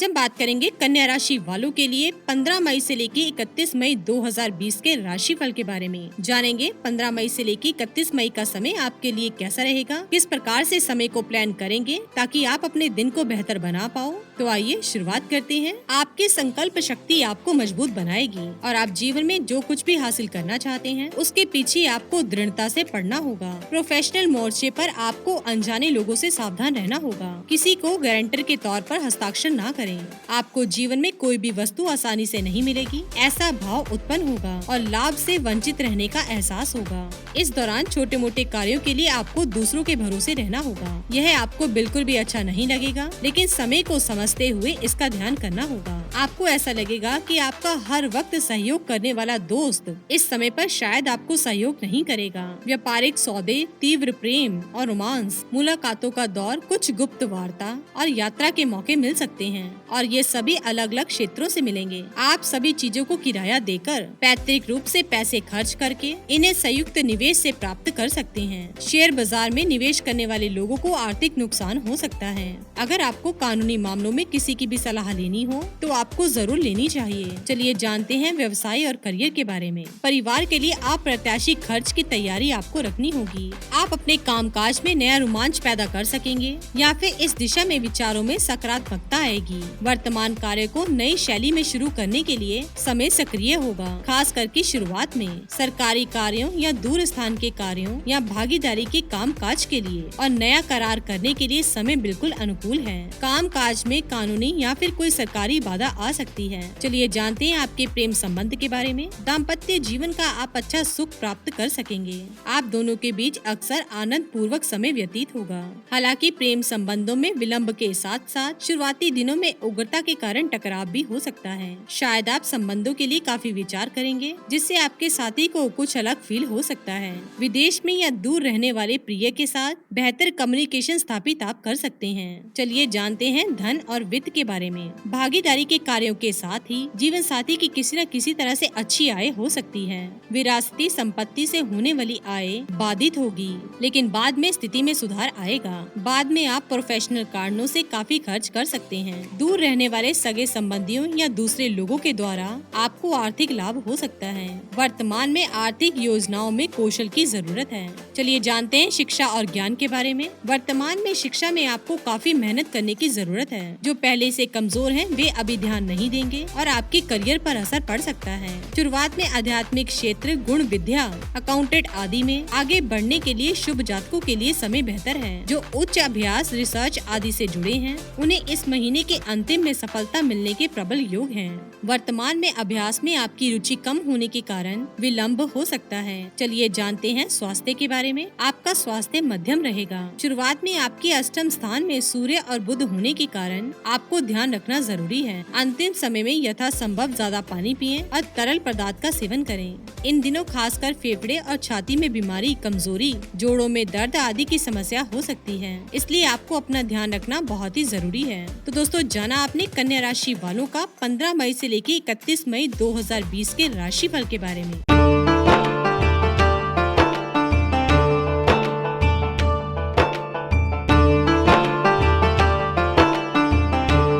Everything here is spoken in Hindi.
आज हम बात करेंगे कन्या राशि वालों के लिए 15 मई से लेकर 31 मई 2020 के राशिफल के बारे में जानेंगे। 15 मई से लेकर 31 मई का समय आपके लिए कैसा रहेगा, किस प्रकार से समय को प्लान करेंगे ताकि आप अपने दिन को बेहतर बना पाओ। तो आइए शुरुआत करते हैं। आपकी संकल्प शक्ति आपको मजबूत बनाएगी और आप जीवन में जो कुछ भी हासिल करना चाहते हैं उसके पीछे आपको दृढ़ता से पड़ना होगा। प्रोफेशनल मोर्चे पर आपको अनजाने लोगों से सावधान रहना होगा। किसी को गारंटर के तौर पर हस्ताक्षर ना करें। आपको जीवन में कोई भी वस्तु आसानी से नहीं मिलेगी, ऐसा भाव उत्पन्न होगा और लाभ से वंचित रहने का एहसास होगा। इस दौरान छोटे मोटे कार्यों के लिए आपको दूसरों के भरोसे रहना होगा। यह आपको बिल्कुल भी अच्छा नहीं लगेगा, लेकिन समय को समझते हुए इसका ध्यान करना होगा। आपको ऐसा लगेगा कि आपका हर वक्त सहयोग करने वाला दोस्त इस समय पर शायद आपको सहयोग नहीं करेगा। व्यापारिक सौदे, तीव्र प्रेम और रोमांस, मुलाकातों का दौर, कुछ गुप्त वार्ता और यात्रा के मौके मिल सकते हैं और ये सभी अलग अलग क्षेत्रों से मिलेंगे। आप सभी चीजों को किराया देकर पैतृक रूप से पैसे खर्च करके इन्हें संयुक्त निवेश से प्राप्त कर सकते हैं। शेयर बाजार में निवेश करने वाले लोगों को आर्थिक नुकसान हो सकता है। अगर आपको कानूनी मामलों में किसी की भी सलाह लेनी हो तो आपको जरूर लेनी चाहिए। चलिए जानते हैं व्यवसाय और करियर के बारे में। परिवार के लिए अप्रत्याशित खर्च की तैयारी आपको रखनी होगी। आप अपने कामकाज में नया रोमांच पैदा कर सकेंगे या फिर इस दिशा में विचारों में सकारात्मकता आएगी। वर्तमान कार्य को नई शैली में शुरू करने के लिए समय सक्रिय होगा, खास करके शुरुआत में। सरकारी कार्यों या दूर स्थान के कार्यों या भागीदारी के कामकाज के लिए और नया करार करने के लिए समय बिल्कुल अनुकूल है। कामकाज में कानूनी या फिर कोई सरकारी बाधा आ सकती है। चलिए जानते हैं आपके प्रेम संबंध के बारे में। दाम्पत्य जीवन का आप अच्छा सुख प्राप्त कर सकेंगे। आप दोनों के बीच अक्सर आनंद पूर्वक समय व्यतीत होगा। हालांकि प्रेम संबंधों में विलंब के साथ साथ शुरुआती दिनों में उग्रता के कारण टकराव भी हो सकता है। शायद आप संबंधों के लिए काफी विचार करेंगे, जिससे आपके साथी को कुछ अलग फील हो सकता है। विदेश में या दूर रहने वाले प्रिय के साथ बेहतर कम्युनिकेशन स्थापित आप कर सकते हैं। चलिए जानते हैं धन और वित्त के बारे में। भागीदारी के कार्यों के साथ ही जीवन साथी की किसी न किसी तरह से अच्छी आय हो सकती है। विरासती संपत्ति से होने वाली आय बाधित होगी, लेकिन बाद में स्थिति में सुधार आएगा। बाद में आप प्रोफेशनल कारणों से काफी खर्च कर सकते हैं। दूर रहने वाले सगे संबंधियों या दूसरे लोगों के द्वारा आपको आर्थिक लाभ हो सकता है। वर्तमान में आर्थिक योजनाओं में कौशल की जरूरत है। चलिए जानते हैं शिक्षा और ज्ञान के बारे में। वर्तमान में शिक्षा में आपको काफी मेहनत करने की जरूरत है। जो पहले से कमजोर हैं, वे अभी ध्यान नहीं देंगे और आपके करियर पर असर पड़ सकता है। शुरुआत में आध्यात्मिक क्षेत्र, गुण विद्या, अकाउंटेंट आदि में आगे बढ़ने के लिए शुभ जातकों के लिए समय बेहतर है। जो उच्च अभ्यास, रिसर्च आदि से जुड़े हैं, उन्हें इस महीने के अंतिम में सफलता मिलने के प्रबल योग हैं। वर्तमान में अभ्यास में आपकी रुचि कम होने के कारण विलंब हो सकता है। चलिए जानते हैं स्वास्थ्य के बारे में। आपका स्वास्थ्य मध्यम रहेगा। शुरुआत में आपके अष्टम स्थान में सूर्य और बुध होने के कारण आपको ध्यान रखना जरूरी है। अंतिम समय में यथासंभव ज्यादा पानी पिएं और तरल पदार्थ का सेवन करें। इन दिनों खासकर फेफड़े और छाती में बीमारी, कमजोरी, जोड़ों में दर्द आदि की समस्या हो सकती है, इसलिए आपको अपना ध्यान रखना बहुत ही जरूरी है। तो दोस्तों, जाना आपने कन्या राशि वालों का 15 मई से लेकर 31 मई 2020 के राशिफल के बारे में।